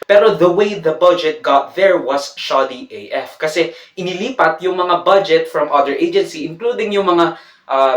Pero the way the budget got there was shoddy AF. Kasi inilipat yung mga budget from other agency, including yung mga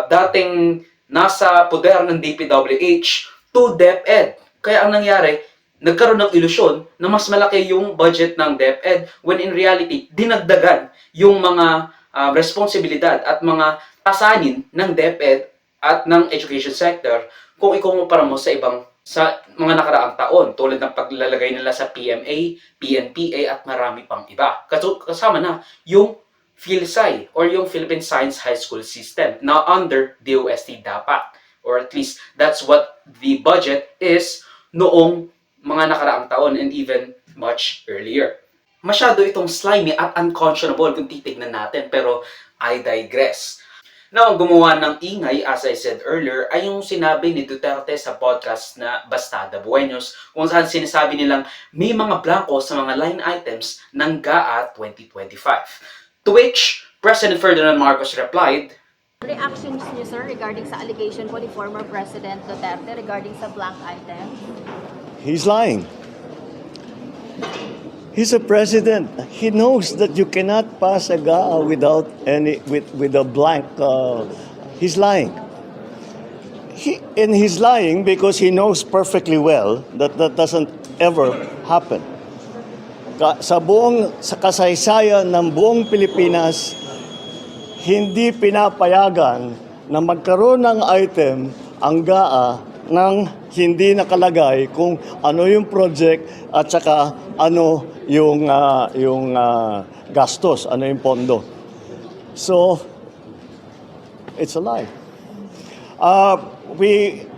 dating nasa poder ng DPWH to DepEd. Kaya ang nangyari, nagkaroon ng ilusyon na mas malaki yung budget ng DepEd when in reality, dinagdagan yung mga responsibilidad at mga asanin ng DepEd at ng education sector kung ikukumpara mo sa mga nakaraang taon tulad ng paglalagay nila sa PMA, PNPA at marami pang iba. Kasama na yung PhilSci or yung Philippine Science High School System na under DOST dapat, or at least that's what the budget is noong mga nakaraang taon and even much earlier. Masyado itong slimy at unconscionable kung titignan natin, pero I digress. Now, ang gumawa ng ingay, as I said earlier, ay yung sinabi ni Duterte sa podcast na Bastada Buenos, kung saan sinasabi nilang may mga blanco sa mga line items ng GAA 2025. To which, President Ferdinand Marcos replied, Reactions niyo, sir, regarding sa allegation po ni former President Duterte regarding sa blank item? He's lying. He's a president. He knows that you cannot pass a GAA without with a blank. He's lying. He's lying because he knows perfectly well that that doesn't ever happen. Sa kasaysayan ng buong Pilipinas, hindi pinapayagan na magkaroon ng item ang GAA nang hindi nakalagay kung ano yung project at saka ano yung gastos, ano yung pondo. So, it's a lie. We